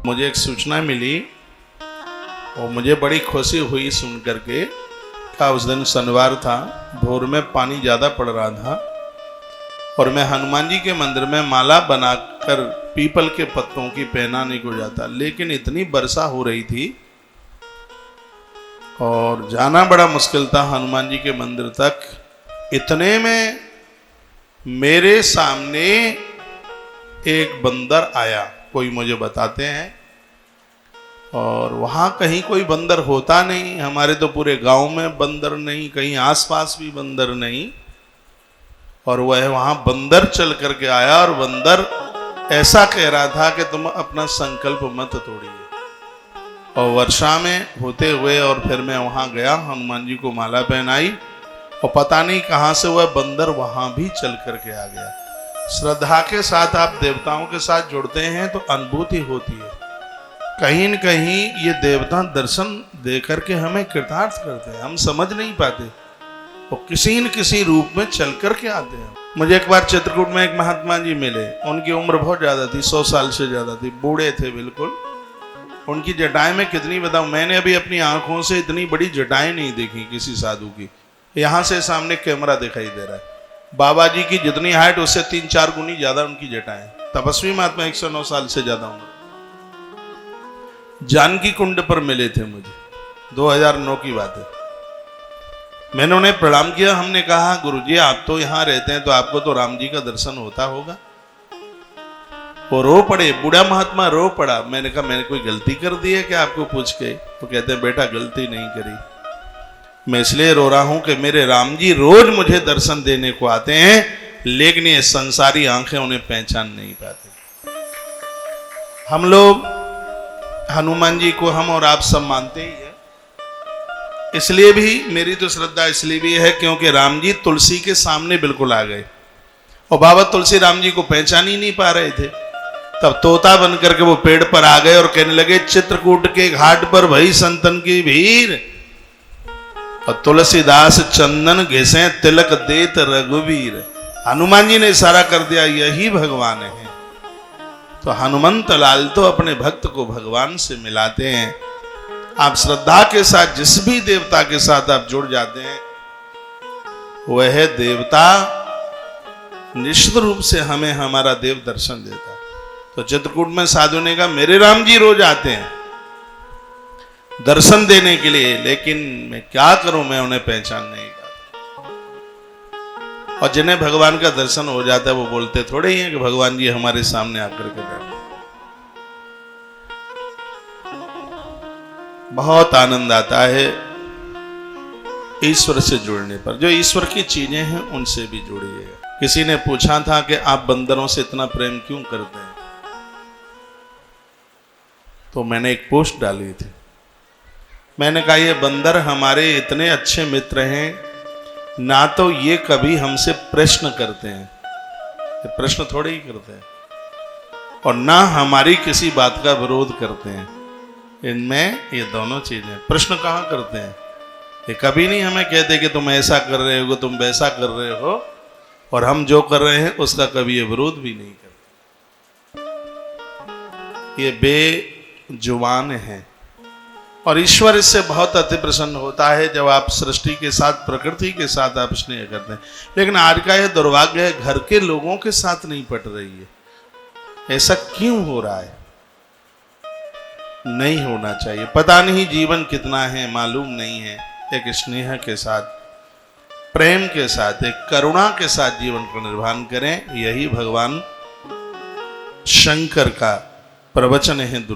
मुझे एक सूचना मिली और मुझे बड़ी खुशी हुई सुन करके। क्या उस दिन शनिवार था, भोर में पानी ज़्यादा पड़ रहा था और मैं हनुमान जी के मंदिर में माला बनाकर पीपल के पत्तों की पहनाने को जाता, लेकिन इतनी वर्षा हो रही थी और जाना बड़ा मुश्किल था हनुमान जी के मंदिर तक। इतने में मेरे सामने एक बंदर आया, कोई मुझे बताते हैं, और वहाँ कहीं कोई बंदर होता नहीं। हमारे तो पूरे गांव में बंदर नहीं, कहीं आसपास भी बंदर नहीं, और वह वहाँ बंदर चल करके आया और बंदर ऐसा कह रहा था कि तुम अपना संकल्प मत तोड़िए। और वर्षा में होते हुए और फिर मैं वहाँ गया, हनुमान जी को माला पहनाई और पता नहीं कहाँ से वह बंदर वहाँ भी चल करके आ गया। श्रद्धा के साथ आप देवताओं के साथ जुड़ते हैं तो अनुभूति होती है। कहीं न कहीं ये देवता दर्शन दे करके हमें कृतार्थ करते हैं, हम समझ नहीं पाते, वो किसी न किसी रूप में चल करके आते हैं। मुझे एक बार चित्रकूट में एक महात्मा जी मिले, उनकी उम्र बहुत ज़्यादा थी, 100 साल से ज़्यादा थी, बूढ़े थे बिल्कुल। उनकी जटाएं मैं कितनी बताऊं, मैंने अभी अपनी आंखों से इतनी बड़ी जटाएं नहीं देखी किसी साधु की। यहाँ से सामने कैमरा दिखाई दे रहा है, बाबा जी की जितनी हाइट उससे 3-4 गुनी ज़्यादा उनकी जटाएं। तपस्वी महात्मा, 109 साल से ज़्यादा उम्र। जानकी कुंड पर मिले थे मुझे, 2009 की बात है। मैंने उन्हें प्रणाम किया, हमने कहा गुरुजी आप तो यहाँ रहते हैं तो आपको तो राम जी का दर्शन होता होगा। वो रो पड़े, बूढ़ा महात्मा रो पड़ा। मैंने कहा मैंने कोई गलती कर दी है क्या आपको पूछ के? तो कहते हैं बेटा गलती नहीं करी, मैं इसलिए रो रहा हूं कि मेरे राम जी रोज मुझे दर्शन देने को आते हैं, लेकिन ये संसारी आंखें उन्हें पहचान नहीं पाती। हम लोग हनुमान जी को हम और आप सब मानते ही है, इसलिए भी मेरी तो श्रद्धा इसलिए भी है क्योंकि राम जी तुलसी के सामने बिल्कुल आ गए और बाबा तुलसी राम जी को पहचान ही नहीं पा रहे थे। तब तोता बन करके वो पेड़ पर आ गए और कहने लगे चित्रकूट के घाट पर भई संतन की भीड़ और तुलसीदास चंदन घिसे तिलक देत रघुवीर। हनुमान जी ने इशारा कर दिया यही भगवान है। तो हनुमंत लाल तो अपने भक्त को भगवान से मिलाते हैं। आप श्रद्धा के साथ जिस भी देवता के साथ आप जुड़ जाते हैं, वह देवता निश्चित रूप से हमें हमारा देव दर्शन देता है। तो चित्रकूट में साधु ने कहा मेरे राम जी रोज आते हैं दर्शन देने के लिए, लेकिन मैं क्या करूं, मैं उन्हें पहचान नहीं पाता। और जिन्हें भगवान का दर्शन हो जाता है वो बोलते थोड़े ही हैं कि भगवान जी हमारे सामने आकर के बैठे। बहुत आनंद आता है ईश्वर से जुड़ने पर। जो ईश्वर की चीजें हैं उनसे भी जुड़िए। किसी ने पूछा था कि आप बंदरों से इतना प्रेम क्यों करते हैं, तो मैंने एक पोस्ट डाली थी। मैंने कहा ये बंदर हमारे इतने अच्छे मित्र हैं, ना तो ये कभी हमसे प्रश्न करते हैं, ये प्रश्न थोड़े ही करते हैं, और ना हमारी किसी बात का विरोध करते हैं। इनमें ये दोनों चीजें। प्रश्न कहाँ करते हैं, ये कभी नहीं हमें कहते कि तुम ऐसा कर रहे हो, तुम वैसा कर रहे हो, और हम जो कर रहे हैं उसका कभी ये विरोध भी नहीं करते। ये बेजुबान है और ईश्वर इससे बहुत अति प्रसन्न होता है जब आप सृष्टि के साथ, प्रकृति के साथ आप स्नेह करते हैं। लेकिन आज का यह दुर्भाग्य है, घर के लोगों के साथ नहीं पट रही है। ऐसा क्यों हो रहा है? नहीं होना चाहिए। पता नहीं जीवन कितना है, मालूम नहीं है। एक स्नेह के साथ, प्रेम के साथ, एक करुणा के साथ जीवन को निर्वाह करें। यही भगवान शंकर का प्रवचन है।